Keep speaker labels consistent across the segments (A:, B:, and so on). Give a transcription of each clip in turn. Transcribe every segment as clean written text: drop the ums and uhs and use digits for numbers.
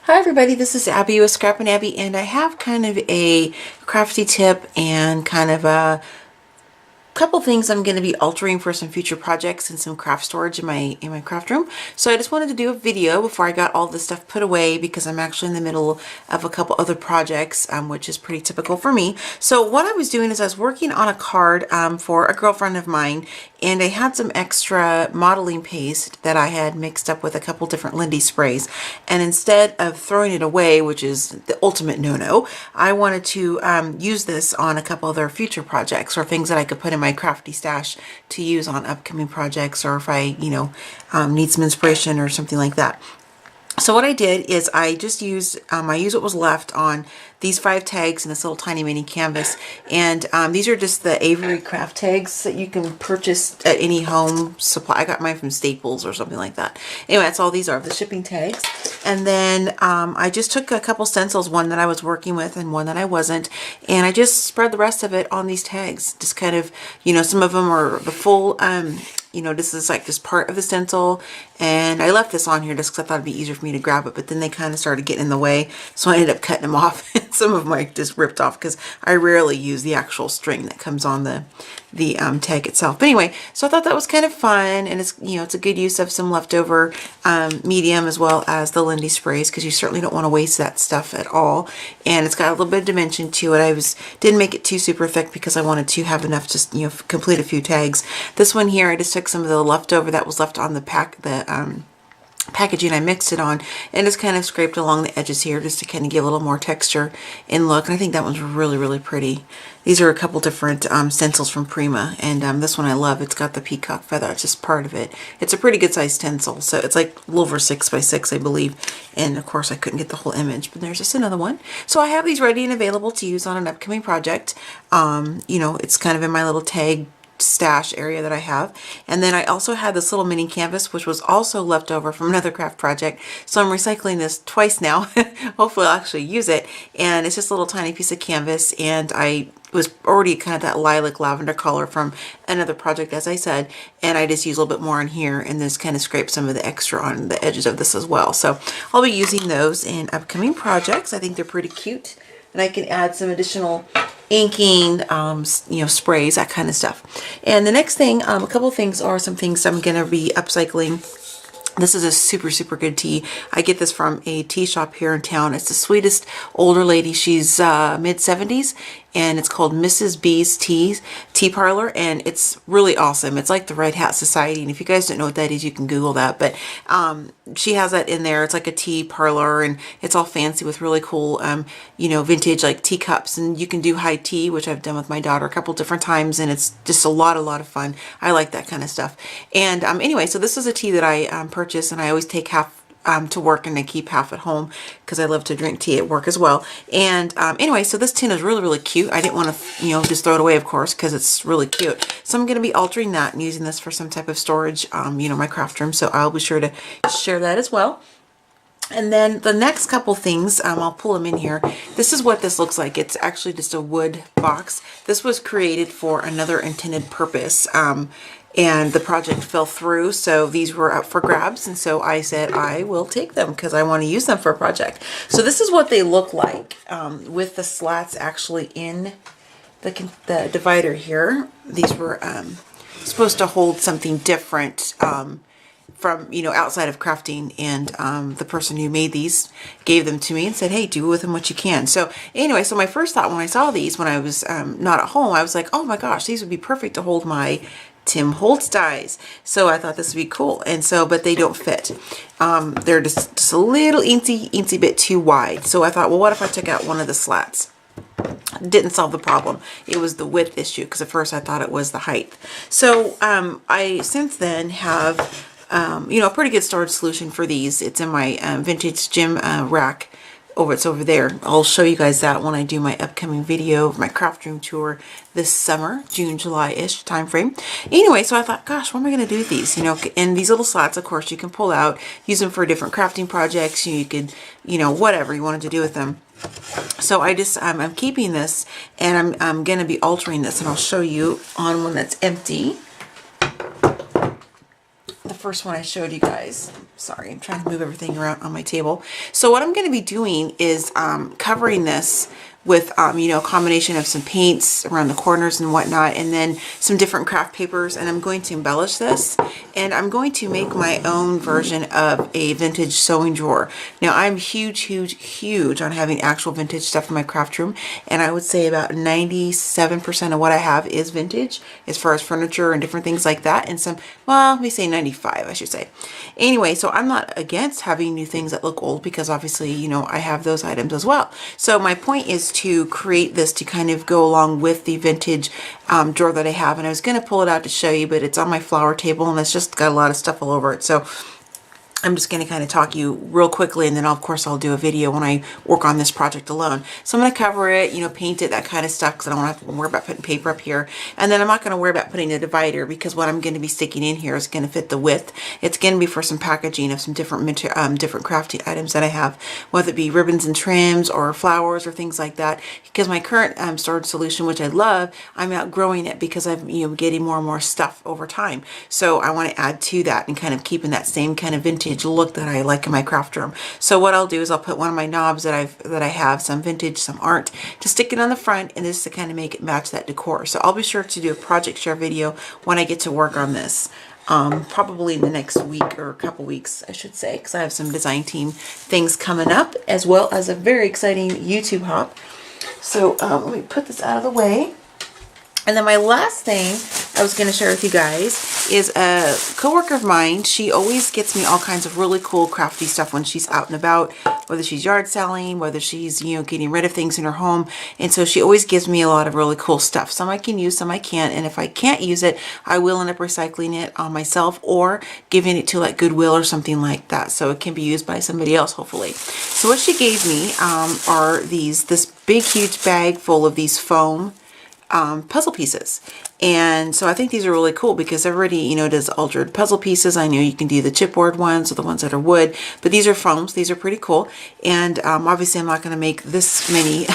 A: Hi everybody, this is Abby with Scrap and Abby, and I have kind of a crafty tip and kind of a couple things I'm going to be altering for some future projects and some craft storage in my craft room. So I just wanted to do a video before I got all this stuff put away because I'm actually in the middle of a couple other projects, which is pretty typical for me. So what I was doing is I was working on a card for a girlfriend of mine, and I had some extra modeling paste that I had mixed up with a couple different Lindy sprays. And instead of throwing it away, which is the ultimate no-no, I wanted to use this on a couple other future projects or things that I could put in my crafty stash to use on upcoming projects, or if I, need some inspiration or something like that. So what I did is I just used, I used what was left on these 5 tags in this little tiny mini canvas. And these are just the Avery craft tags that you can purchase at any home supply. I got mine from Staples or something like that. Anyway, that's all these are, the shipping tags. And then I just took a couple stencils, one that I was working with and one that I wasn't. And I just spread the rest of it on these tags. Just kind of, some of them are the full, this is like this part of the stencil, and I left this on here just because I thought it'd be easier for me to grab it, but then they kind of started getting in the way, so I ended up cutting them off. Some of them I just ripped off because I rarely use the actual string that comes on the tag itself. But anyway, so I thought that was kind of fun, and it's it's a good use of some leftover medium as well as the Lindy sprays, because you certainly don't want to waste that stuff at all. And it's got a little bit of dimension to it. Didn't make it too super thick because I wanted to have enough to complete a few tags. This one here, I just took some of the leftover that was left on the packaging, I mixed it on and just kind of scraped along the edges here just to kind of give a little more texture and look. And I think that one's really, really pretty. These are a couple different stencils from Prima, and this one I love. It's got the peacock feather. It's just part of it. It's a pretty good size stencil, so it's like a little over 6 by 6, I believe. And of course I couldn't get the whole image, but there's just another one. So I have these ready and available to use on an upcoming project. It's kind of in my little tag stash area that I have. And then I also had this little mini canvas, which was also left over from another craft project, so I'm recycling this twice now. Hopefully I'll actually use it. And it's just a little tiny piece of canvas, and I was already kind of that lilac lavender color from another project, as I said, and I just use a little bit more on here and just kind of scrape some of the extra on the edges of this as well. So I'll be using those in upcoming projects. I think they're pretty cute, and I can add some additional inking, sprays, that kind of stuff. And the next thing, a couple of things are some things I'm going to be upcycling. This is a super, super good tea. I get this from a tea shop here in town. It's the sweetest older lady. She's mid-70s, and it's called Mrs. B's Tea Parlor, and it's really awesome. It's like the Red Hat Society, and if you guys don't know what that is, you can Google that. But she has that in there. It's like a tea parlor, and it's all fancy with really cool, vintage like teacups, and you can do high tea, which I've done with my daughter a couple different times, and it's just a lot of fun. I like that kind of stuff. And anyway, so this is a tea that I purchased, and I always take half to work, and I keep half at home because I love to drink tea at work as well. And anyway, so this tin is really, really cute. I didn't want to, just throw it away, of course, because it's really cute. So I'm going to be altering that and using this for some type of storage, my craft room. So I'll be sure to share that as well. And then the next couple things, I'll pull them in here. This is what this looks like. It's actually just a wood box. This was created for another intended purpose, and the project fell through, so these were up for grabs, and so I said I will take them because I want to use them for a project. So this is what they look like, with the slats actually in the divider here. These were supposed to hold something different from outside of crafting, and the person who made these gave them to me and said, hey, do with them what you can. So anyway, so my first thought when I saw these when I was not at home, I was like, oh my gosh, these would be perfect to hold my Tim Holtz dies. So I thought this would be cool, and so, but they don't fit. They're just a little eensy bit too wide. So I thought, well, what if I took out one of the slats? Didn't solve the problem. It was the width issue, because at first I thought it was the height. So I since then have a pretty good storage solution for these. It's in my vintage gym rack. It's over there. I'll show you guys that when I do my upcoming video of my craft room tour this summer, June, July-ish time frame. Anyway, so I thought, gosh, what am I going to do with these? And these little slots, of course, you can pull out, use them for different crafting projects. You could, whatever you wanted to do with them. So I'm keeping this, and I'm going to be altering this, and I'll show you on one that's empty. The first one I showed you guys. Sorry, I'm trying to move everything around on my table. So what I'm going to be doing is covering this with, you know, a combination of some paints around the corners and whatnot, and then some different craft papers, and I'm going to embellish this, and I'm going to make my own version of a vintage sewing drawer. Now, I'm huge on having actual vintage stuff in my craft room, and I would say about 97% of what I have is vintage, as far as furniture and different things like that, and some, well, let me say 95, I should say. Anyway, so I'm not against having new things that look old, because obviously, you know, I have those items as well. So my point is to create this to kind of go along with the vintage drawer that I have, and I was going to pull it out to show you, but it's on my flower table and it's just got a lot of stuff all over it. So I'm just going to kind of talk you real quickly, and then of course I'll do a video when I work on this project alone. So I'm going to cover it, you know, paint it, that kind of stuff, because I don't want to have to worry about putting paper up here. And then I'm not going to worry about putting a divider, because what I'm going to be sticking in here is going to fit the width. It's going to be for some packaging of some different different crafty items that I have, whether it be ribbons and trims or flowers or things like that. Because my current storage solution, which I love, I'm outgrowing it because I'm, you know, getting more and more stuff over time. So I want to add to that and kind of keeping that same kind of vintage look that I like in my craft room. So what I'll do is I'll put one of my knobs that I have, some vintage, some aren't, to stick it on the front, and this to kind of make it match that decor. So I'll be sure to do a project share video when I get to work on this. Probably in the next week or a couple weeks, I should say, because I have some design team things coming up, as well as a very exciting YouTube hop. So let me put this out of the way. And then my last thing I was going to share with you guys is a coworker of mine. She always gets me all kinds of really cool crafty stuff when she's out and about, whether she's yard selling, whether she's, you know, getting rid of things in her home. And so she always gives me a lot of really cool stuff. Some I can use, some I can't. And if I can't use it, I will end up recycling it on myself or giving it to like Goodwill or something like that. So it can be used by somebody else, hopefully. So what she gave me are this big, huge bag full of these foam puzzle pieces. And so I think these are really cool, because everybody, you know, does altered puzzle pieces. I know you can do the chipboard ones or the ones that are wood, but these are foams. These are pretty cool. And obviously I'm not going to make this many.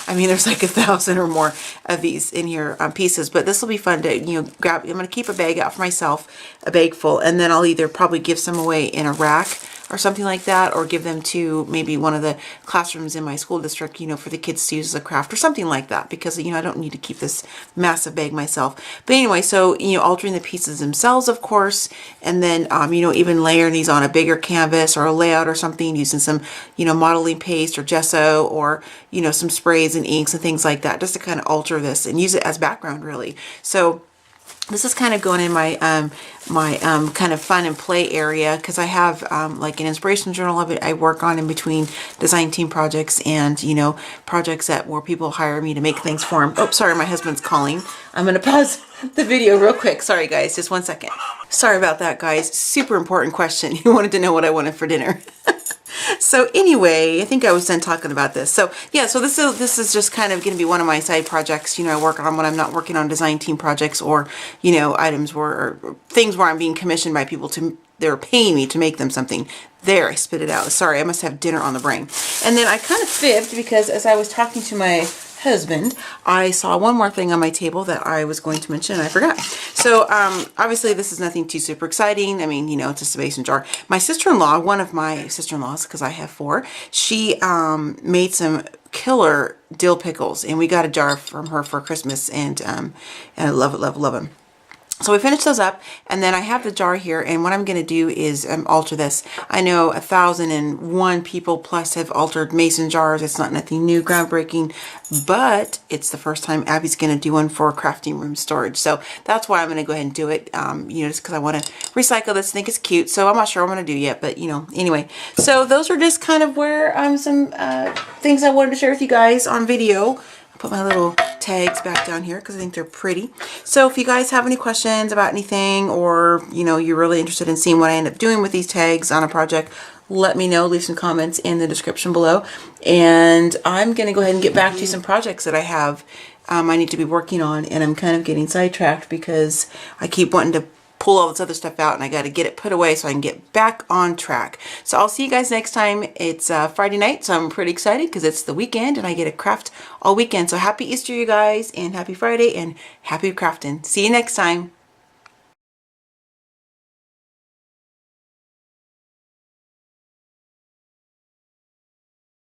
A: I mean, there's like 1,000 or more of these in here pieces, but this will be fun to, you know, grab. I'm going to keep a bag out for myself, a bag full, and then I'll either probably give some away in a rack or something like that, or give them to maybe one of the classrooms in my school district, you know, for the kids to use as a craft or something like that, because, you know, I don't need to keep this massive bag myself. But anyway, so, you know, altering the pieces themselves, of course, and then, you know, even layering these on a bigger canvas or a layout or something, using some, you know, modeling paste or gesso, or, you know, some sprays and inks and things like that, just to kind of alter this and use it as background, really. So this is kind of going in my kind of fun and play area, because I have like an inspiration journal of it I work on in between design team projects and, you know, projects where people hire me to make things for them. Oh, sorry, my husband's calling. I'm going to pause the video real quick. Sorry, guys, just 1 second. Sorry about that, guys. Super important question. He wanted to know what I wanted for dinner. So anyway, I think I was done talking about this. So yeah, so this is just kind of going to be one of my side projects, you know, I work on when I'm not working on design team projects, or, you know, items or things where I'm being commissioned by people they're paying me to make them something. There, I spit it out. Sorry, I must have dinner on the brain. And then I kind of fibbed, because as I was talking to my husband, I saw one more thing on my table that I was going to mention and I forgot. So obviously this is nothing too super exciting. I mean, you know, it's just a mason jar. My sister-in-law, one of my sister-in-laws, because I have 4, she made some killer dill pickles, and we got a jar from her for Christmas, and I love it, love them. So we finished those up, and then I have the jar here, and what I'm going to do is alter this. I know 1,001 people plus have altered mason jars. It's not nothing new, groundbreaking, but it's the first time Abby's going to do one for crafting room storage. So that's why I'm going to go ahead and do it, you know, just because I want to recycle this, think it's cute. So I'm not sure what I'm going to do yet, but, you know, anyway. So those are just kind of where some things I wanted to share with you guys on video. Put my little tags back down here because I think they're pretty. So if you guys have any questions about anything, or, you know, you're really interested in seeing what I end up doing with these tags on a project, let me know. Leave some comments in the description below. And I'm going to go ahead and get back to some projects that I have I need to be working on. And I'm kind of getting sidetracked because I keep wanting to pull all this other stuff out, and I got to get it put away so I can get back on track. So I'll see you guys next time. It's Friday night, so I'm pretty excited because it's the weekend and I get to craft all weekend. So happy Easter, you guys, and happy Friday, and happy crafting. See you next time.